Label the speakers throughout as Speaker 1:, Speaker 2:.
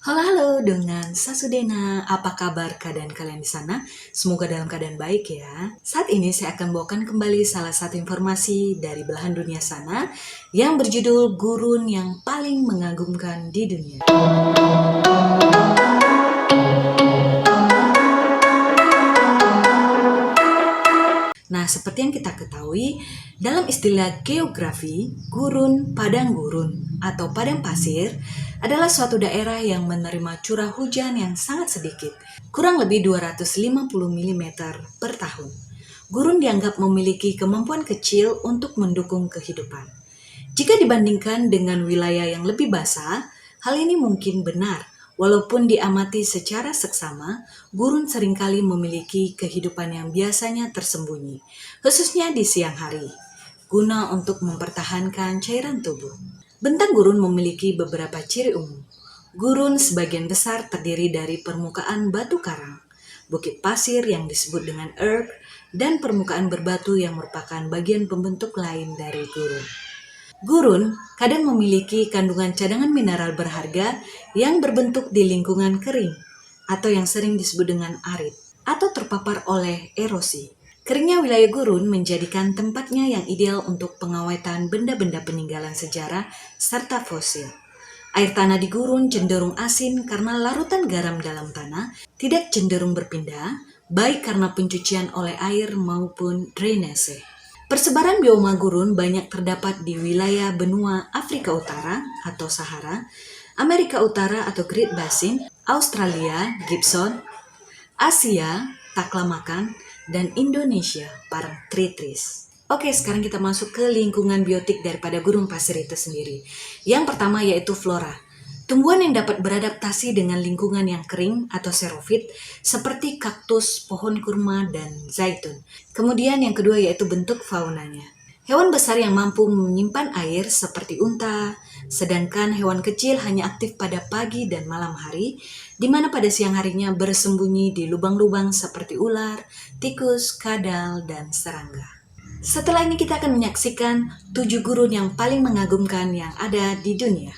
Speaker 1: Halo halo dengan Sasudena, apa kabar keadaan kalian di sana? Semoga dalam keadaan baik ya. Saat ini saya akan bawakan kembali salah satu informasi dari belahan dunia sana yang berjudul Gurun yang paling mengagumkan di dunia. Nah, seperti yang kita ketahui, dalam istilah geografi, gurun, padang gurun, atau padang pasir adalah suatu daerah yang menerima curah hujan yang sangat sedikit, kurang lebih 250 mm per tahun. Gurun dianggap memiliki kemampuan kecil untuk mendukung kehidupan. Jika dibandingkan dengan wilayah yang lebih basah, hal ini mungkin benar. Walaupun diamati secara seksama, gurun seringkali memiliki kehidupan yang biasanya tersembunyi, khususnya di siang hari, guna untuk mempertahankan cairan tubuh. Bentang gurun memiliki beberapa ciri umum. Gurun sebagian besar terdiri dari permukaan batu karang, bukit pasir yang disebut dengan erg, dan permukaan berbatu yang merupakan bagian pembentuk lain dari gurun. Gurun kadang memiliki kandungan cadangan mineral berharga yang berbentuk di lingkungan kering atau yang sering disebut dengan arid atau terpapar oleh erosi. Keringnya wilayah gurun menjadikan tempatnya yang ideal untuk pengawetan benda-benda peninggalan sejarah serta fosil. Air tanah di gurun cenderung asin karena larutan garam dalam tanah tidak cenderung berpindah, baik karena pencucian oleh air maupun drainase. Persebaran bioma gurun banyak terdapat di wilayah benua Afrika Utara atau Sahara, Amerika Utara atau Great Basin, Australia, Gibson, Asia, Taklamakan, dan Indonesia, Parangtritis. Oke, sekarang kita masuk ke lingkungan biotik daripada gurun pasir itu sendiri. Yang pertama yaitu flora. Tumbuhan yang dapat beradaptasi dengan lingkungan yang kering atau xerophyt seperti kaktus, pohon kurma, dan zaitun. Kemudian yang kedua yaitu bentuk faunanya. Hewan besar yang mampu menyimpan air seperti unta, sedangkan hewan kecil hanya aktif pada pagi dan malam hari, di mana pada siang harinya bersembunyi di lubang-lubang seperti ular, tikus, kadal, dan serangga. Setelah ini kita akan menyaksikan 7 gurun yang paling mengagumkan yang ada di dunia.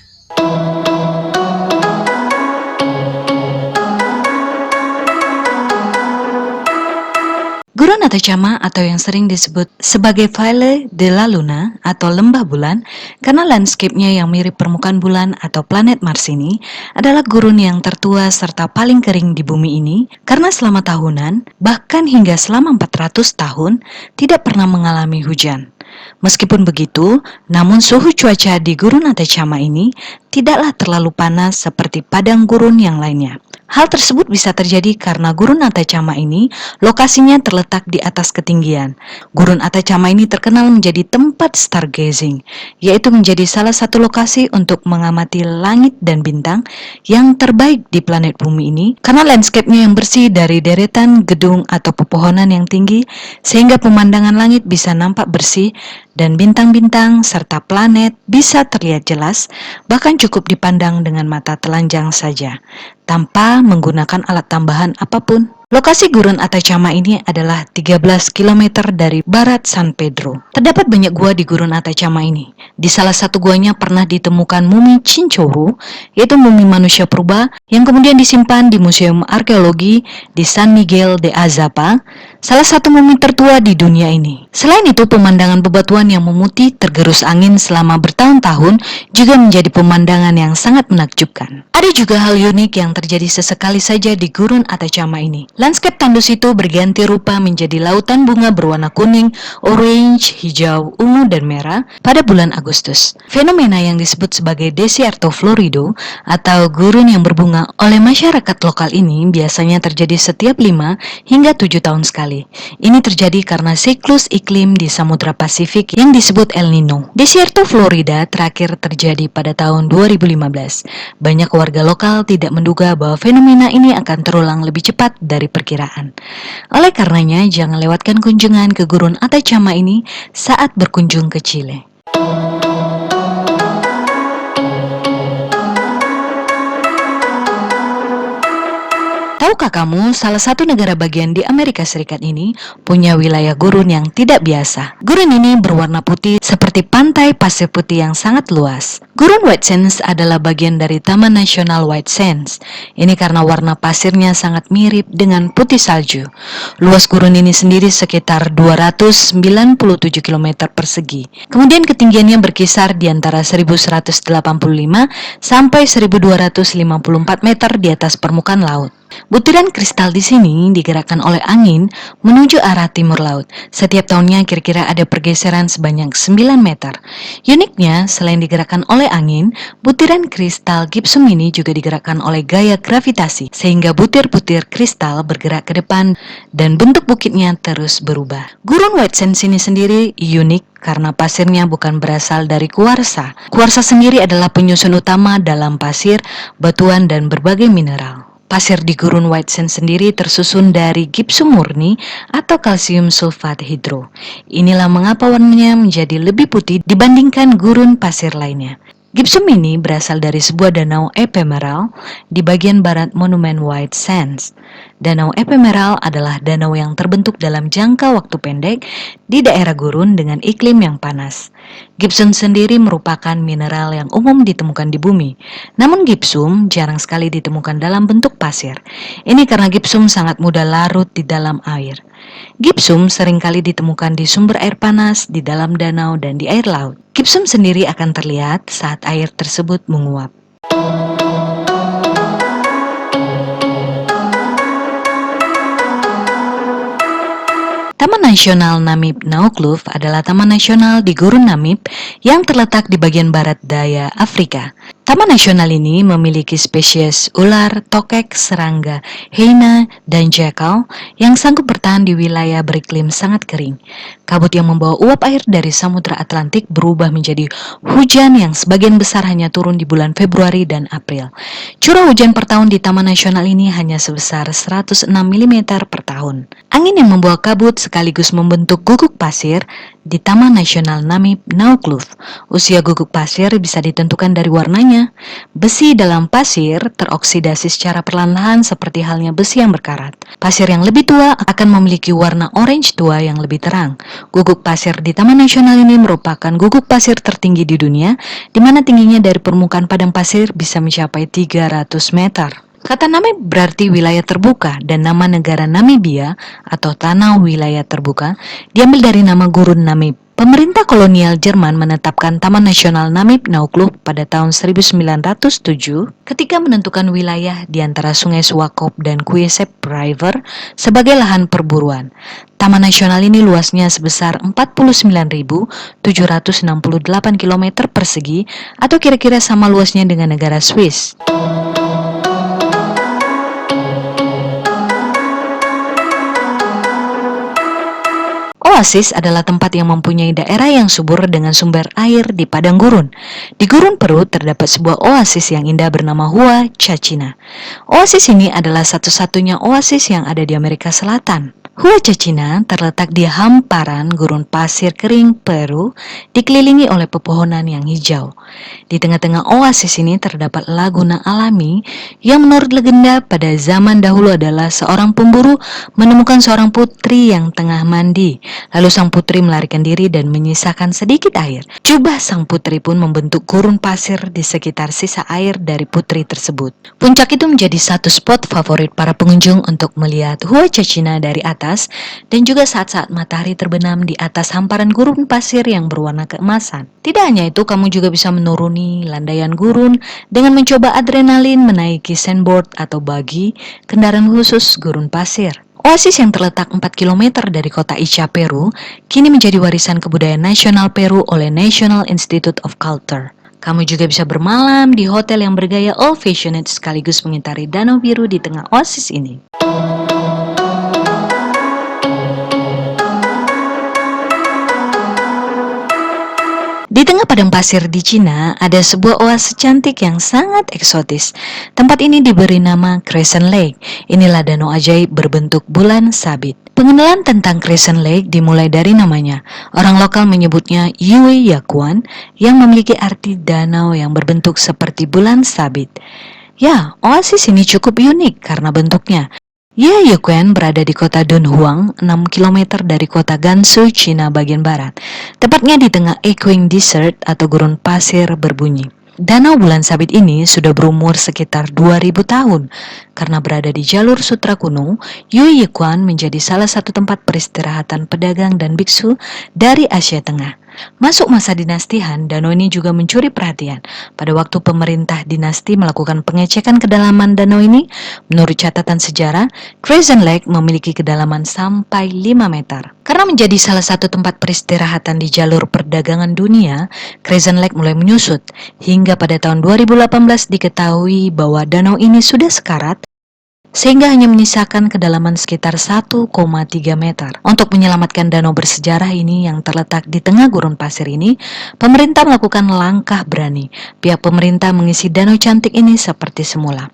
Speaker 1: Gurun Atacama atau yang sering disebut sebagai Valle de la Luna atau lembah bulan karena landscape-nya yang mirip permukaan bulan atau planet Mars ini adalah gurun yang tertua serta paling kering di bumi ini karena selama tahunan, bahkan hingga selama 400 tahun tidak pernah mengalami hujan. Meskipun begitu, namun suhu cuaca di Gurun Atacama ini tidaklah terlalu panas seperti padang gurun yang lainnya. Hal tersebut bisa terjadi karena Gurun Atacama ini lokasinya terletak di atas ketinggian. Gurun Atacama ini terkenal menjadi tempat stargazing, yaitu menjadi salah satu lokasi untuk mengamati langit dan bintang yang terbaik di planet bumi ini karena landscape-nya yang bersih dari deretan gedung atau pepohonan yang tinggi sehingga pemandangan langit bisa nampak bersih dan bintang-bintang serta planet bisa terlihat jelas, bahkan cukup dipandang dengan mata telanjang saja tanpa menggunakan alat tambahan apapun. Lokasi Gurun Atacama ini adalah 13 km dari barat San Pedro. Terdapat banyak gua di Gurun Atacama ini. Di salah satu guanya pernah ditemukan mumi Chinchoru, yaitu mumi manusia purba yang kemudian disimpan di Museum Arkeologi di San Miguel de Azapa, salah satu mumi tertua di dunia ini. Selain itu, pemandangan bebatuan yang memutih tergerus angin selama bertahun-tahun juga menjadi pemandangan yang sangat menakjubkan. Ada juga hal unik yang terjadi sesekali saja di Gurun Atacama ini. Lanskap tandus itu berganti rupa menjadi lautan bunga berwarna kuning, orange, hijau, ungu, dan merah pada bulan Agustus. Fenomena yang disebut sebagai Desierto Florido atau gurun yang berbunga oleh masyarakat lokal ini biasanya terjadi setiap 5 hingga 7 tahun sekali. Ini terjadi karena siklus iklim di Samudra Pasifik yang disebut El Nino. Desierto Florida terakhir terjadi pada tahun 2015. Banyak warga lokal tidak menduga bahwa fenomena ini akan terulang lebih cepat dari perkiraan. Oleh karenanya, jangan lewatkan kunjungan ke Gurun Atacama ini saat berkunjung ke Chile. Tahukah kamu, salah satu negara bagian di Amerika Serikat ini punya wilayah gurun yang tidak biasa. Gurun ini berwarna putih seperti pantai pasir putih yang sangat luas. Gurun White Sands adalah bagian dari Taman Nasional White Sands. Ini karena warna pasirnya sangat mirip dengan putih salju. Luas gurun ini sendiri sekitar 297 km persegi. Kemudian ketinggiannya berkisar di antara 1185 sampai 1254 meter di atas permukaan laut. Butiran kristal di sini digerakkan oleh angin menuju arah timur laut. Setiap tahunnya kira-kira ada pergeseran sebanyak 9 meter. Uniknya, selain digerakkan oleh angin, butiran kristal gipsum ini juga digerakkan oleh gaya gravitasi, sehingga butir-butir kristal bergerak ke depan dan bentuk bukitnya terus berubah. Gurun White Sands ini sendiri unik karena pasirnya bukan berasal dari kuarsa. Kuarsa sendiri adalah penyusun utama dalam pasir, batuan, dan berbagai mineral. Pasir di gurun White Sands sendiri tersusun dari gipsum murni atau kalsium sulfat hidro. Inilah mengapa warnanya menjadi lebih putih dibandingkan gurun pasir lainnya. Gipsum ini berasal dari sebuah danau ephemeral di bagian barat monumen White Sands. Danau ephemeral adalah danau yang terbentuk dalam jangka waktu pendek di daerah gurun dengan iklim yang panas. Gipsum sendiri merupakan mineral yang umum ditemukan di bumi. Namun gipsum jarang sekali ditemukan dalam bentuk pasir. Ini karena gipsum sangat mudah larut di dalam air. Gipsum seringkali ditemukan di sumber air panas, di dalam danau, dan di air laut. Gipsum sendiri akan terlihat saat air tersebut menguap. Taman Nasional Namib Naukluft adalah taman nasional di Gurun Namib yang terletak di bagian barat daya Afrika. Taman nasional ini memiliki spesies ular, tokek, serangga, hyena, dan jackal yang sanggup bertahan di wilayah beriklim sangat kering. Kabut yang membawa uap air dari Samudra Atlantik berubah menjadi hujan yang sebagian besar hanya turun di bulan Februari dan April. Curah hujan per tahun di Taman Nasional ini hanya sebesar 106 mm per tahun. Angin yang membawa kabut sekaligus membentuk guguk pasir di Taman Nasional Namib Naukluft. Usia guguk pasir bisa ditentukan dari warnanya. Besi dalam pasir teroksidasi secara perlahan-lahan seperti halnya besi yang berkarat. Pasir yang lebih tua akan memiliki warna orange tua yang lebih terang. Guguk pasir di Taman Nasional ini merupakan guguk pasir tertinggi di dunia, di mana tingginya dari permukaan padang pasir bisa mencapai 300 meter. Kata Namib berarti wilayah terbuka, dan nama negara Namibia atau tanah wilayah terbuka diambil dari nama gurun Namib. Pemerintah kolonial Jerman menetapkan Taman Nasional Namib Naukluft pada tahun 1907 ketika menentukan wilayah di antara Sungai Swakop dan Kwiesep River sebagai lahan perburuan. Taman nasional ini luasnya sebesar 49.768 km persegi atau kira-kira sama luasnya dengan negara Swiss. Oasis adalah tempat yang mempunyai daerah yang subur dengan sumber air di padang gurun. Di gurun Peru terdapat sebuah oasis yang indah bernama Hua Chachina. Oasis ini adalah satu-satunya oasis yang ada di Amerika Selatan. Hua Chachina terletak di hamparan gurun pasir kering Peru, dikelilingi oleh pepohonan yang hijau. Di tengah-tengah oasis ini terdapat laguna alami yang menurut legenda pada zaman dahulu adalah seorang pemburu menemukan seorang putri yang tengah mandi. Lalu sang putri melarikan diri dan menyisakan sedikit air. Jubah sang putri pun membentuk gurun pasir di sekitar sisa air dari putri tersebut. Puncak itu menjadi satu spot favorit para pengunjung untuk melihat Hua Chachina dari atas, dan juga saat-saat matahari terbenam di atas hamparan gurun pasir yang berwarna keemasan. Tidak hanya itu, kamu juga bisa menuruni landaian gurun dengan mencoba adrenalin menaiki sandboard atau buggy, kendaraan khusus gurun pasir. Oasis yang terletak 4 km dari kota Ica, Peru, kini menjadi warisan kebudayaan nasional Peru oleh National Institute of Culture. Kamu juga bisa bermalam di hotel yang bergaya old-fashioned sekaligus mengitari danau biru di tengah oasis ini. Di tengah padang pasir di Cina, ada sebuah oasis cantik yang sangat eksotis. Tempat ini diberi nama Crescent Lake. Inilah danau ajaib berbentuk bulan sabit. Pengenalan tentang Crescent Lake dimulai dari namanya. Orang lokal menyebutnya Yue Yakuan, yang memiliki arti danau yang berbentuk seperti bulan sabit. Ya, oasis ini cukup unik karena bentuknya. Yeyuan berada di kota Dunhuang, 6 km dari kota Gansu, Cina bagian barat. Tepatnya di tengah Eqing Desert atau gurun pasir berbunyi. Danau Bulan Sabit ini sudah berumur sekitar 2000 tahun. Karena berada di jalur sutra kuno, Yuyuan menjadi salah satu tempat peristirahatan pedagang dan biksu dari Asia Tengah. Masuk masa dinasti Han, danau ini juga mencuri perhatian. Pada waktu pemerintah dinasti melakukan pengecekan kedalaman danau ini, menurut catatan sejarah, Crescent Lake memiliki kedalaman sampai 5 meter. Karena menjadi salah satu tempat peristirahatan di jalur perdagangan dunia, Crescent Lake mulai menyusut. Hingga pada tahun 2018 diketahui bahwa danau ini sudah sekarat, sehingga hanya menyisakan kedalaman sekitar 1,3 meter. Untuk menyelamatkan danau bersejarah ini yang terletak di tengah gurun pasir ini, pemerintah melakukan langkah berani. Pihak pemerintah mengisi danau cantik ini seperti semula.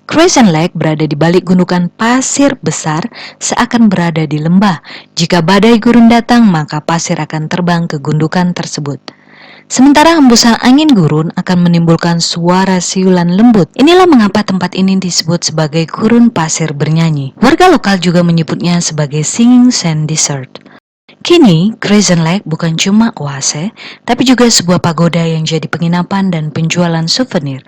Speaker 1: Crescent Lake berada di balik gundukan pasir besar, seakan berada di lembah. Jika badai gurun datang, maka pasir akan terbang ke gundukan tersebut. Sementara hembusan angin gurun akan menimbulkan suara siulan lembut. Inilah mengapa tempat ini disebut sebagai gurun pasir bernyanyi. Warga lokal juga menyebutnya sebagai Singing Sand Desert. Kini, Crescent Lake bukan cuma oase, tapi juga sebuah pagoda yang jadi penginapan dan penjualan souvenir.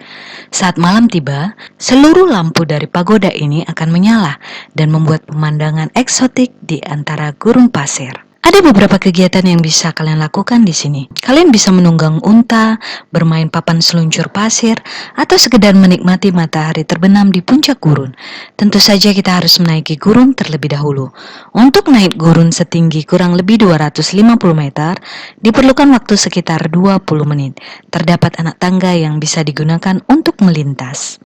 Speaker 1: Saat malam tiba, seluruh lampu dari pagoda ini akan menyala dan membuat pemandangan eksotik di antara gurun pasir. Ada beberapa kegiatan yang bisa kalian lakukan di sini. Kalian bisa menunggang unta, bermain papan seluncur pasir, atau sekedar menikmati matahari terbenam di puncak gurun. Tentu saja kita harus menaiki gurun terlebih dahulu. Untuk naik gurun setinggi kurang lebih 250 meter, diperlukan waktu sekitar 20 menit. Terdapat anak tangga yang bisa digunakan untuk melintas.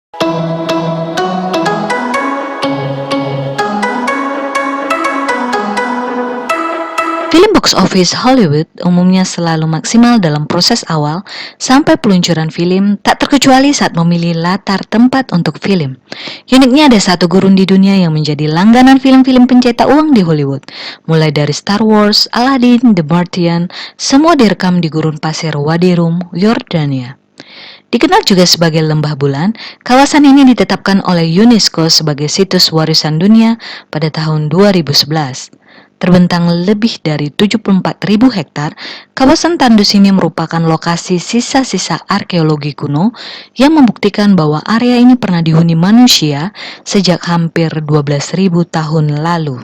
Speaker 1: Film box office Hollywood umumnya selalu maksimal dalam proses awal sampai peluncuran film, tak terkecuali saat memilih latar tempat untuk film. Uniknya ada satu gurun di dunia yang menjadi langganan film-film pencetak uang di Hollywood. Mulai dari Star Wars, Aladdin, The Martian, semua direkam di gurun pasir Wadi Rum, Yordania. Dikenal juga sebagai Lembah Bulan, kawasan ini ditetapkan oleh UNESCO sebagai situs warisan dunia pada tahun 2011. Terbentang lebih dari 74.000 hektar, kawasan tandus ini merupakan lokasi sisa-sisa arkeologi kuno yang membuktikan bahwa area ini pernah dihuni manusia sejak hampir 12.000 tahun lalu.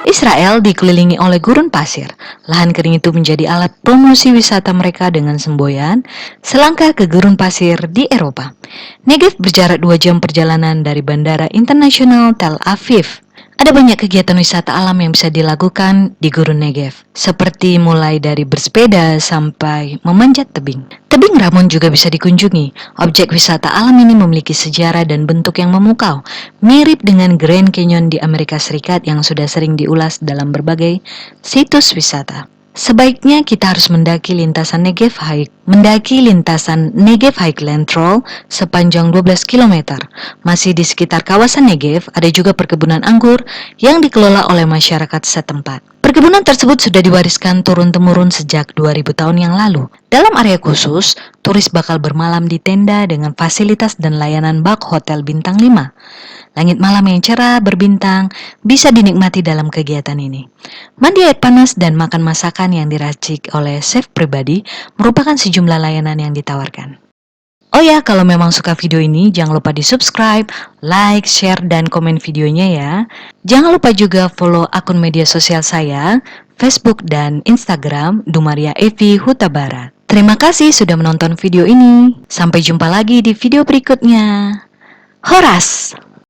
Speaker 1: Israel dikelilingi oleh gurun pasir. Lahan kering itu menjadi alat promosi wisata mereka dengan semboyan selangkah ke gurun pasir di Eropa. Negev berjarak 2 jam perjalanan dari Bandara Internasional Tel Aviv. Ada banyak kegiatan wisata alam yang bisa dilakukan di Gurun Negev, seperti mulai dari bersepeda sampai memanjat tebing. Tebing Ramon juga bisa dikunjungi. Objek wisata alam ini memiliki sejarah dan bentuk yang memukau, mirip dengan Grand Canyon di Amerika Serikat yang sudah sering diulas dalam berbagai situs wisata. Sebaiknya kita harus mendaki lintasan Negev Highland Trail sepanjang 12 km. Masih di sekitar kawasan Negev, ada juga perkebunan anggur yang dikelola oleh masyarakat setempat. Perkebunan tersebut sudah diwariskan turun-temurun sejak 2000 tahun yang lalu. Dalam area khusus, turis bakal bermalam di tenda dengan fasilitas dan layanan bak hotel bintang 5. Langit malam yang cerah berbintang bisa dinikmati dalam kegiatan ini. Mandi air panas dan makan masakan yang diracik oleh chef pribadi merupakan sejumlah layanan yang ditawarkan. Oh ya, kalau memang suka video ini, jangan lupa di-subscribe, like, share, dan komen videonya ya. Jangan lupa juga follow akun media sosial saya, Facebook dan Instagram, Dumaria Evi Huta Barat. Terima kasih sudah menonton video ini. Sampai jumpa lagi di video berikutnya. Horas!